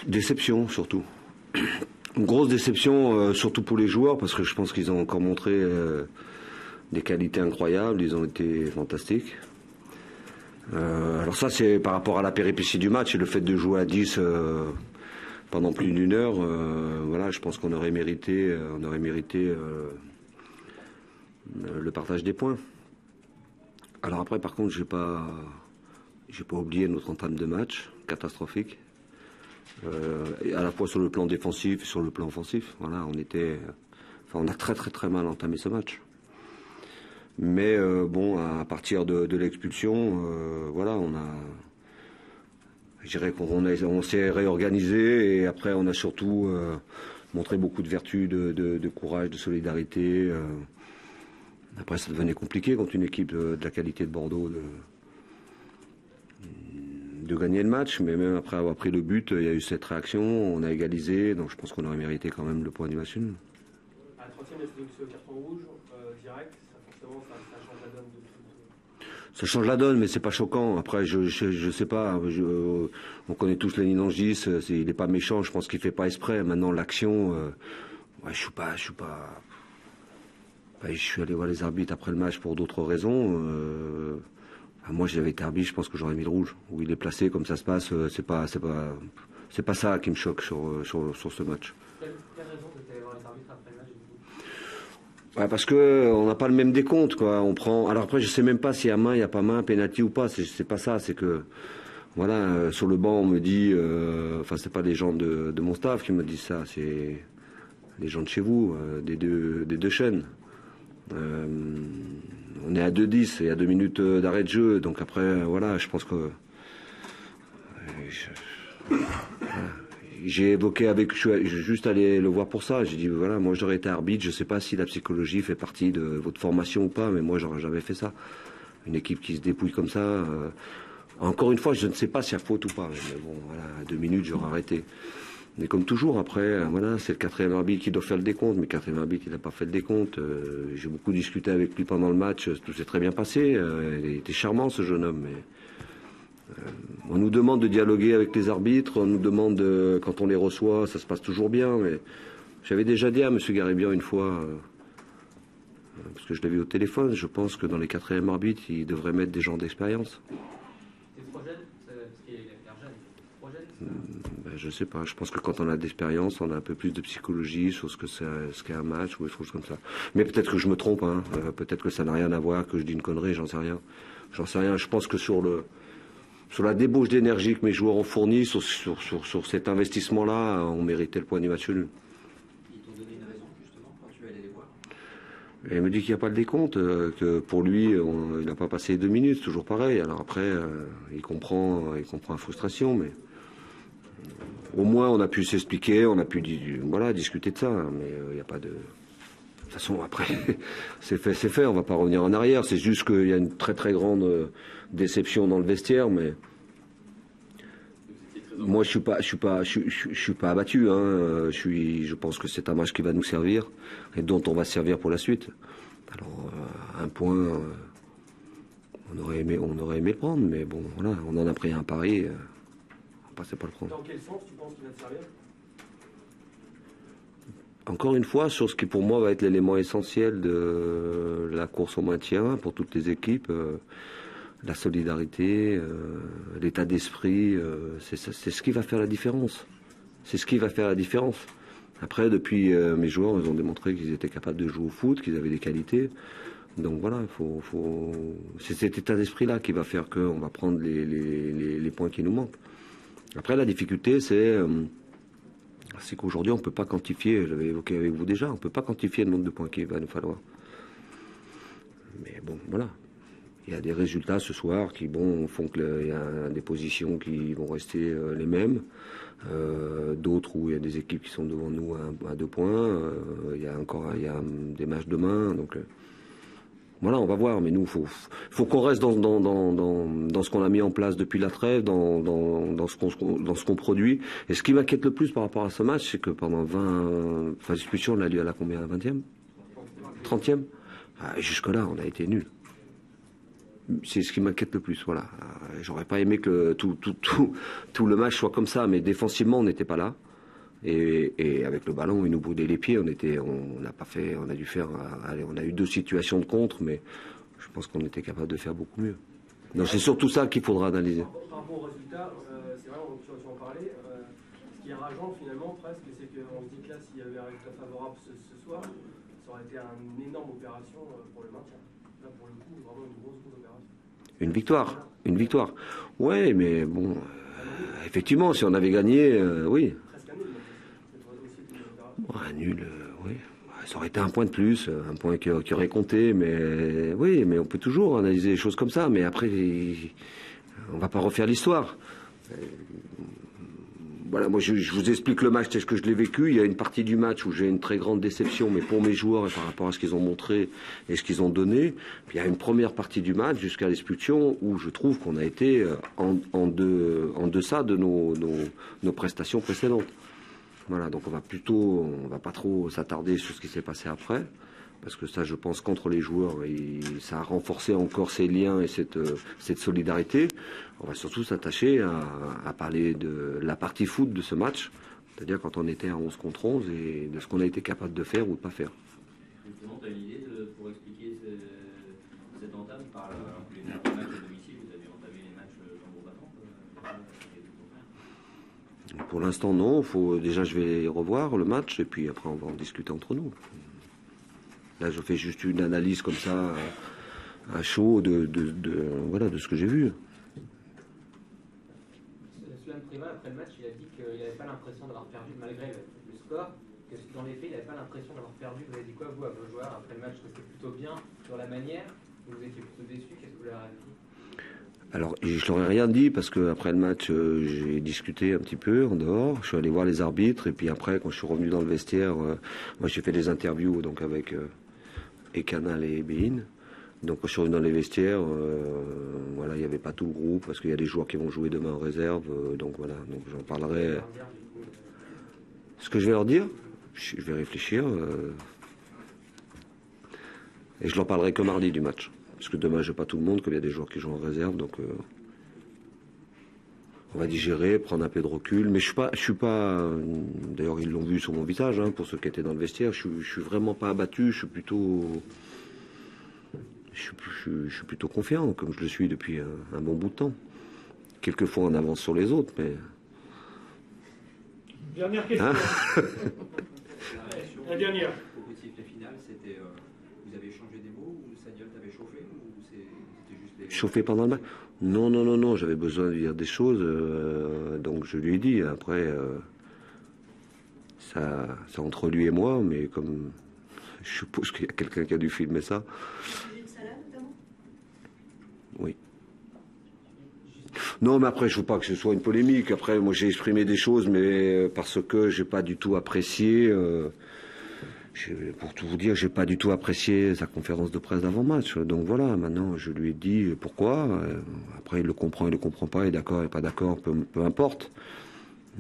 Déception surtout. Une grosse déception, surtout pour les joueurs, parce que je pense qu'ils ont encore montré des qualités incroyables, ils ont été fantastiques. Alors ça, c'est par rapport à la péripétie du match et le fait de jouer à 10 pendant plus d'une heure. Voilà, je pense qu'on aurait mérité, le partage des points. Alors après, par contre, j'ai pas oublié notre entame de match catastrophique. À la fois sur le plan défensif et sur le plan offensif. Voilà, on a très mal entamé ce match. Mais bon, à partir de l'expulsion, voilà, je dirais qu'on s'est réorganisé et après on a surtout montré beaucoup de vertu, de courage, de solidarité. Après, ça devenait compliqué contre une équipe de la qualité de Bordeaux de gagner le match, mais même après avoir pris le but, il y a eu cette réaction, on a égalisé, donc je pense qu'on aurait mérité quand même le point du match nul. À la 30e, il y a ce carton rouge direct, forcément ça change la donne de tout. Ça change la donne, mais c'est pas choquant. Après, je sais pas, on connaît tous Lenny Langis, il n'est pas méchant, je pense qu'il fait pas exprès. Maintenant, l'action, ouais, je suis allé voir les arbitres après le match pour d'autres raisons. Moi, si j'avais été arbitre, je pense que j'aurais mis le rouge. Où il est placé, comme ça se passe, c'est pas ça qui me choque sur ce match. Quelle raison de aller voir les arbitres après le match? Ouais, parce que on n'a pas le même décompte, quoi. On prend. Alors après, je sais même pas s'il y a main, il y a pas main, penalty ou pas. C'est pas ça. C'est que voilà, sur le banc, on me dit. Enfin, c'est pas les gens de mon staff qui me disent ça. C'est les gens de chez vous, des deux chaînes. On est à 2-10 et à 2 minutes d'arrêt de jeu, donc après, voilà, je pense que j'ai évoqué avec, je suis juste allé le voir pour ça. J'ai dit voilà, moi j'aurais été arbitre, je sais pas si la psychologie fait partie de votre formation ou pas, mais moi j'aurais jamais fait ça. Une équipe qui se dépouille comme ça. Encore une fois, je ne sais pas s'il y a faute ou pas, mais bon, voilà, à 2 minutes j'aurais arrêté. Mais comme toujours, après, voilà, c'est le 4e arbitre qui doit faire le décompte, mais le 4e arbitre, il n'a pas fait le décompte. J'ai beaucoup discuté avec lui pendant le match, tout s'est très bien passé. Il était charmant, ce jeune homme. Mais, on nous demande de dialoguer avec les arbitres, on nous demande, quand on les reçoit, ça se passe toujours bien. Mais j'avais déjà dit à M. Garibian une fois, parce que je l'ai vu au téléphone, je pense que dans les 4e arbitres, il devrait mettre des gens d'expérience. Je sais pas, je pense que quand on a d'expérience, on a un peu plus de psychologie sur ce qu'est un match ou des choses comme ça. Mais peut-être que je me trompe, hein. Peut-être que ça n'a rien à voir, que je dis une connerie, j'en sais rien. Je pense que sur la débauche d'énergie que mes joueurs ont fourni, sur cet investissement-là, on méritait le point du match nul. Ils t'ont donné une raison, justement, quand tu es allé les voir? Et il me dit qu'il n'y a pas de décompte, que pour lui, il n'a pas passé 2 minutes, c'est toujours pareil. Alors après, il comprend la frustration, mais au moins on a pu s'expliquer, on a pu discuter de ça, mais il n'y a pas de... De toute façon, après, c'est fait, on ne va pas revenir en arrière. C'est juste qu'il y a une très très grande déception dans le vestiaire, mais moi je suis pas abattu. Hein. Je pense que c'est un match qui va nous servir et dont on va se servir pour la suite. Alors un point, on aurait aimé le prendre, mais bon, voilà, on en a pris un pari. On ne passait pas le prendre. Dans quel sens tu penses qu'il va te servir? Encore une fois, sur ce qui pour moi va être l'élément essentiel de la course au maintien pour toutes les équipes, la solidarité, l'état d'esprit, c'est ce qui va faire la différence. C'est ce qui va faire la différence. Après, depuis, mes joueurs, ils ont démontré qu'ils étaient capables de jouer au foot, qu'ils avaient des qualités. Donc voilà, c'est cet état d'esprit-là qui va faire qu'on va prendre les points qui nous manquent. Après, la difficulté, c'est qu'aujourd'hui, on ne peut pas quantifier, je l'avais évoqué avec vous déjà, on ne peut pas quantifier le nombre de points qu'il va nous falloir. Mais bon, voilà. Il y a des résultats ce soir qui font qu'il y a des positions qui vont rester les mêmes. D'autres où il y a des équipes qui sont devant nous à 2 points. Il y a des matchs demain. Donc voilà, on va voir. Mais nous, faut qu'on reste dans ce qu'on a mis en place depuis la trêve, dans ce qu'on produit. Et ce qui m'inquiète le plus par rapport à ce match, c'est que pendant l'expulsion, on l'a lieu à la combien, la 20e 30e Jusque-là, on a été nuls. C'est ce qui m'inquiète le plus. Voilà. J'aurais pas aimé que tout le match soit comme ça, mais défensivement, on n'était pas là. Et avec le ballon, il nous boudait les pieds. On n'a pas fait. On a dû faire. Allez, on a eu 2 situations de contre, mais je pense qu'on était capable de faire beaucoup mieux. Donc c'est surtout ça qu'il faudra analyser. Par rapport au résultat, c'est vrai, tu en parlais. Ce qui est rageant finalement presque, c'est qu'on se dit que là, s'il y avait un résultat favorable ce soir, ça aurait été une énorme opération pour le maintien. Là, pour le coup, vraiment une grosse opération. Une victoire. Ouais, mais bon, effectivement, si on avait gagné, oui. Presque un nul, c'est aussi une opération. Un nul, oui. Ça aurait été un point de plus, un point qui aurait compté, mais oui, mais on peut toujours analyser les choses comme ça, mais après, on va pas refaire l'histoire. Voilà, moi je vous explique le match tel que je l'ai vécu. Il y a une partie du match où j'ai une très grande déception, mais pour mes joueurs et par rapport à ce qu'ils ont montré et ce qu'ils ont donné. Puis il y a une première partie du match jusqu'à l'expulsion où je trouve qu'on a été en deçà de nos prestations précédentes. Voilà, donc on va pas trop s'attarder sur ce qui s'est passé après, parce que ça, je pense, contre les joueurs, ça a renforcé encore ces liens et cette solidarité. On va surtout s'attacher à parler de la partie foot de ce match, c'est-à-dire quand on était à 11 contre 11 et de ce qu'on a été capable de faire ou de pas faire. Justement, tu as une idée pour expliquer cette entame par les derniers matchs à domicile, vous avez entamé les matchs tambour battant Pour l'instant, non. Déjà, je vais revoir le match et puis après, on va en discuter entre nous. Là, je fais juste une analyse comme ça, à chaud, de ce que j'ai vu. Souleymane Prima, après le match, il a dit qu'il n'avait pas l'impression d'avoir perdu malgré le score, que dans les faits, il n'avait pas l'impression d'avoir perdu. Vous avez dit quoi, vous, à vos joueurs, après le match, que c'était plutôt bien sur la manière, vous étiez plutôt déçus, qu'est-ce que vous leur avez dit? Alors, je leur ai rien dit parce que après le match, j'ai discuté un petit peu en dehors. Je suis allé voir les arbitres et puis après, quand je suis revenu dans le vestiaire, moi j'ai fait des interviews donc avec Canal et Bein. Donc quand je suis revenu dans les vestiaires, voilà, il n'y avait pas tout le groupe parce qu'il y a des joueurs qui vont jouer demain en réserve. Donc voilà, donc j'en parlerai. Ce que je vais leur dire, je vais réfléchir et je leur parlerai que mardi du match. Parce que demain, je n'ai pas tout le monde, qu'il y a des joueurs qui jouent en réserve, donc on va digérer, prendre un peu de recul. Mais je suis pas. D'ailleurs, ils l'ont vu sur mon visage, hein, pour ceux qui étaient dans le vestiaire. Je suis vraiment pas abattu. Je suis plutôt confiant, comme je le suis depuis un bon bout de temps. Quelquefois, on avance sur les autres, mais. Dernière question. Hein La dernière. Au petit sifflet final, c'était. Vous avez changé des mots ou Sagnol t'avait chauffé ou c'était juste les... Chauffé pendant le match? Non, j'avais besoin de dire des choses, donc je lui ai dit. Après, ça entre lui et moi, mais comme je suppose qu'il y a quelqu'un qui a dû filmer ça. Oui. Non, mais après, je veux pas que ce soit une polémique. Après, moi, j'ai exprimé des choses, mais parce que j'ai pas du tout apprécié. Pour tout vous dire, j'ai pas du tout apprécié sa conférence de presse d'avant-match. Donc voilà, maintenant je lui ai dit pourquoi. Après il le comprend, il le comprend pas, il est d'accord, il est pas d'accord, peu importe.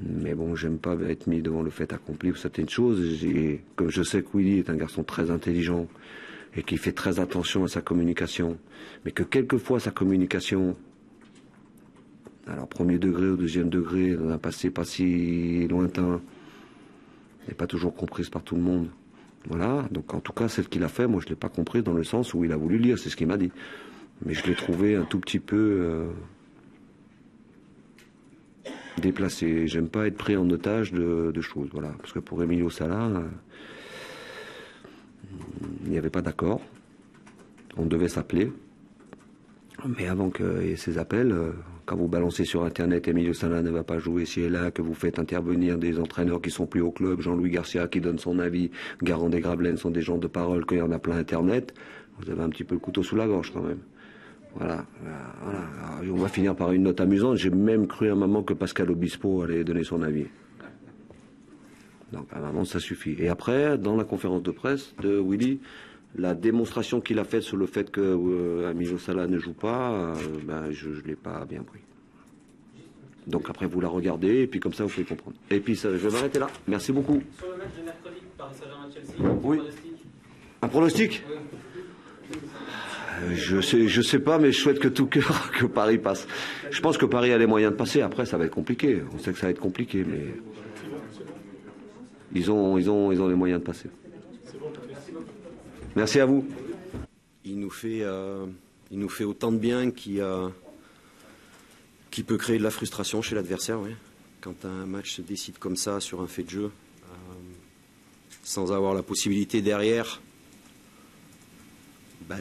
Mais bon, j'aime pas être mis devant le fait accompli pour certaines choses. Comme je sais que Willy est un garçon très intelligent et qui fait très attention à sa communication, mais que quelquefois sa communication, alors premier degré ou deuxième degré, dans un passé pas si lointain, n'est pas toujours comprise par tout le monde. Voilà, donc en tout cas, celle qu'il a fait, moi je ne l'ai pas compris dans le sens où il a voulu lire, c'est ce qu'il m'a dit. Mais je l'ai trouvé un tout petit peu déplacé. J'aime pas être pris en otage de choses, voilà. Parce que pour Emilio Sala, il n'y avait pas d'accord. On devait s'appeler. Mais avant qu'il y ait ces appels, quand vous balancez sur Internet, Emilio Sala ne va pas jouer ici et là, que vous faites intervenir des entraîneurs qui sont plus au club, Jean-Louis Garcia qui donne son avis, Garand des Gravelines sont des gens de parole, qu'il y en a plein Internet, vous avez un petit peu le couteau sous la gorge quand même. Voilà. Alors, on va finir par une note amusante. J'ai même cru à un moment que Pascal Obispo allait donner son avis. Donc à un moment, ça suffit. Et après, dans la conférence de presse de Willy, la démonstration qu'il a faite sur le fait que Emilio Sala ne joue pas, je ne l'ai pas bien pris. Donc après, vous la regardez, et puis comme ça, vous pouvez comprendre. Et puis, je vais m'arrêter là. Merci beaucoup. Sur le match de mercredi, Paris Saint-Germain-Chelsea, oui. Un pronostic? Oui. Je sais pas, mais je souhaite que tout cœur que Paris passe. Je pense que Paris a les moyens de passer. Après, ça va être compliqué. On sait que ça va être compliqué, mais ils ont les moyens de passer. Merci à vous. Il nous fait autant de bien qui peut créer de la frustration chez l'adversaire. Oui. Quand un match se décide comme ça sur un fait de jeu, sans avoir la possibilité derrière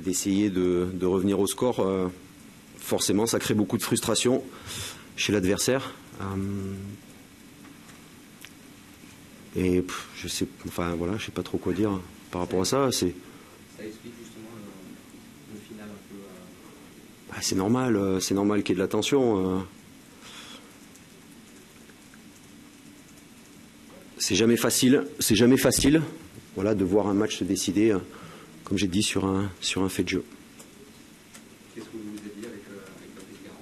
d'essayer de revenir au score, forcément ça crée beaucoup de frustration chez l'adversaire. Et je sais pas trop quoi dire par rapport à ça. Ça explique justement le final un peu. C'est normal qu'il y ait de la tension. C'est jamais facile, voilà, de voir un match se décider, comme j'ai dit, sur un fait de jeu. Qu'est-ce que vous vous êtes dit avec Patrice Garand?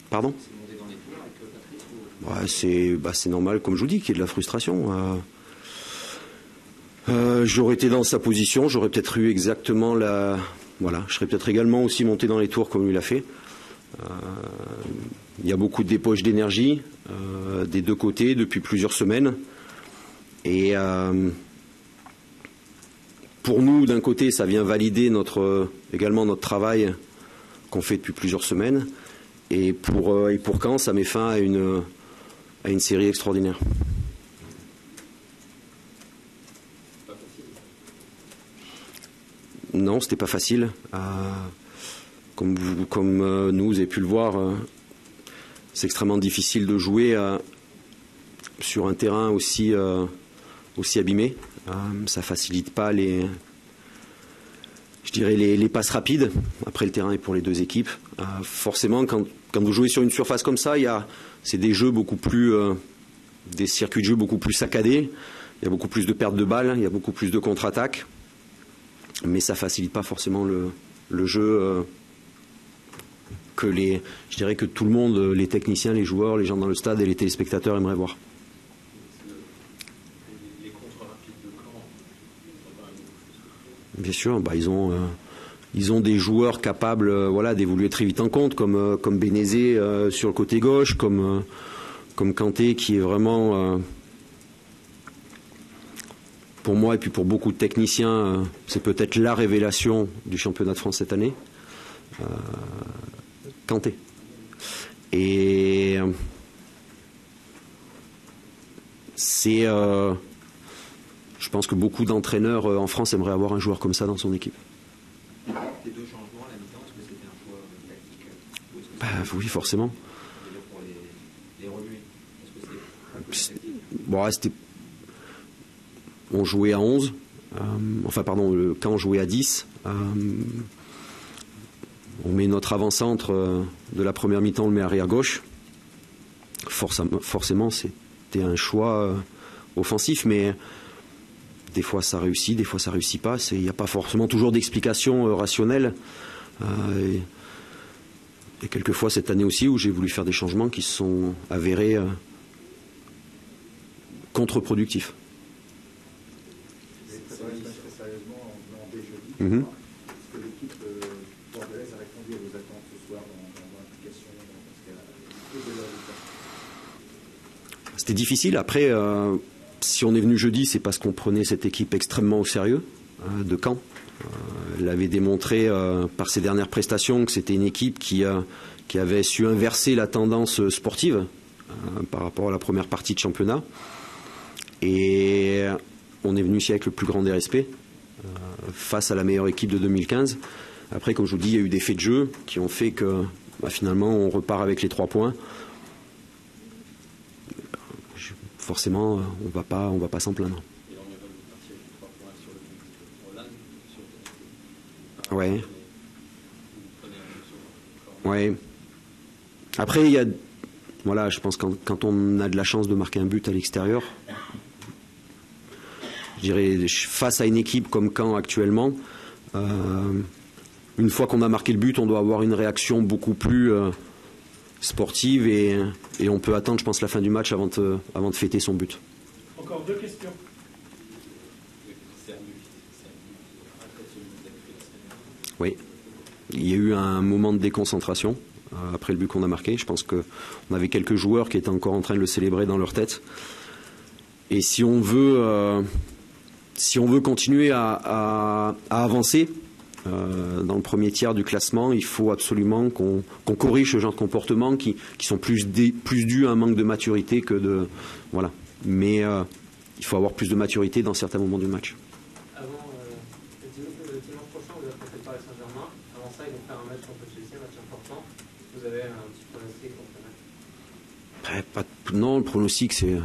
Pardon? C'est monté dans les tours avec Patrice ou... C'est normal, comme je vous dis, qu'il y ait de la frustration. J'aurais été dans sa position, j'aurais peut-être eu exactement je serais peut-être également aussi monté dans les tours comme lui l'a fait. Il y a beaucoup de débauche d'énergie des deux côtés depuis plusieurs semaines. Et pour nous, d'un côté, ça vient valider également notre travail qu'on fait depuis plusieurs semaines. Et pour Caen, ça met fin à une série extraordinaire. Non, c'était pas facile. Comme nous, vous avez pu le voir, c'est extrêmement difficile de jouer sur un terrain aussi abîmé. Ça facilite pas les passes rapides. Après, le terrain est pour les deux équipes. Forcément, quand vous jouez sur une surface comme ça, c'est des jeux beaucoup plus, des circuits de jeu beaucoup plus saccadés. Il y a beaucoup plus de pertes de balles, il y a beaucoup plus de contre-attaques. Mais ça facilite pas forcément le jeu je dirais que tout le monde, les techniciens, les joueurs, les gens dans le stade et les téléspectateurs aimeraient voir. Les contre-rapides de Caen, bien sûr, ils ont des joueurs capables d'évoluer très vite en compte, comme Bénézé sur le côté gauche, comme Kanté qui est vraiment... pour moi et puis pour beaucoup de techniciens, c'est peut-être la révélation du championnat de France cette année. Kanté. Et je pense que beaucoup d'entraîneurs en France aimeraient avoir un joueur comme ça dans son équipe. Les deux changements à la mi-temps, est-ce que c'était un choix tactique oui, forcément. Pour les remuer, est-ce que c'était on jouait à 11, quand on jouait à 10, on met notre avant-centre de la première mi-temps, on le met arrière gauche. Forcément, c'était un choix offensif, mais des fois ça réussit, des fois ça réussit pas. Il n'y a pas forcément toujours d'explication rationnelle. Et quelquefois cette année aussi où j'ai voulu faire des changements qui se sont avérés contre-productifs. Est-ce que l'équipe bordelaise a répondu à vos attentes ce soir dans l'implication C'était difficile. Après, si on est venu jeudi, c'est parce qu'on prenait cette équipe extrêmement au sérieux de Caen. Elle avait démontré par ses dernières prestations que c'était une équipe qui avait su inverser la tendance sportive par rapport à la première partie de championnat. Et on est venu ici avec le plus grand des respects. Face à la meilleure équipe de 2015. Après, comme je vous dis, il y a eu des faits de jeu qui ont fait que finalement on repart avec les 3 points. Forcément, on va pas s'en plaindre. Ouais. Après, je pense que quand on a de la chance de marquer un but à l'extérieur, je dirais, face à une équipe comme Caen actuellement, une fois qu'on a marqué le but, on doit avoir une réaction beaucoup plus sportive et on peut attendre, je pense, la fin du match avant de fêter son but. Encore 2 questions. Oui. il y a eu un moment de déconcentration après le but qu'on a marqué. Je pense qu'on avait quelques joueurs qui étaient encore en train de le célébrer dans leur tête. Et si on veut continuer à avancer dans le premier tiers du classement, il faut absolument qu'on corrige ce genre de comportements qui sont plus dus à un manque de maturité que de... Voilà. Mais il faut avoir plus de maturité dans certains moments du match. Avant, le dimanche prochain, vous affrontez le Paris Saint-Germain. Avant ça, ils vont faire un match contre Chelsea, un match important. Vous avez un petit pronostic contre le match? Non, le pronostic, c'est...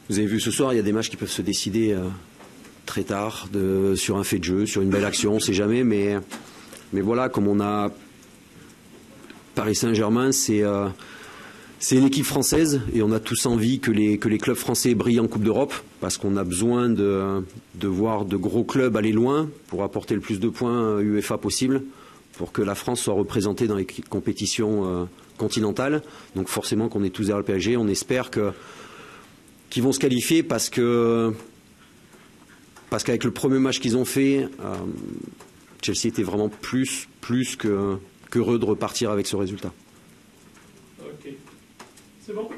Vous avez vu ce soir, il y a des matchs qui peuvent se décider très tard, sur un fait de jeu, sur une belle action, on ne sait jamais. Mais voilà, comme on a Paris Saint-Germain, c'est une équipe française et on a tous envie que les clubs français brillent en Coupe d'Europe parce qu'on a besoin de voir de gros clubs aller loin pour apporter le plus de points UEFA possible pour que la France soit représentée dans les compétitions continentales. Donc forcément qu'on est tous derrière le PSG, on espère qu'ils vont se qualifier parce qu'avec le premier match qu'ils ont fait, Chelsea était vraiment plus qu'heureux de repartir avec ce résultat. Ok. C'est bon.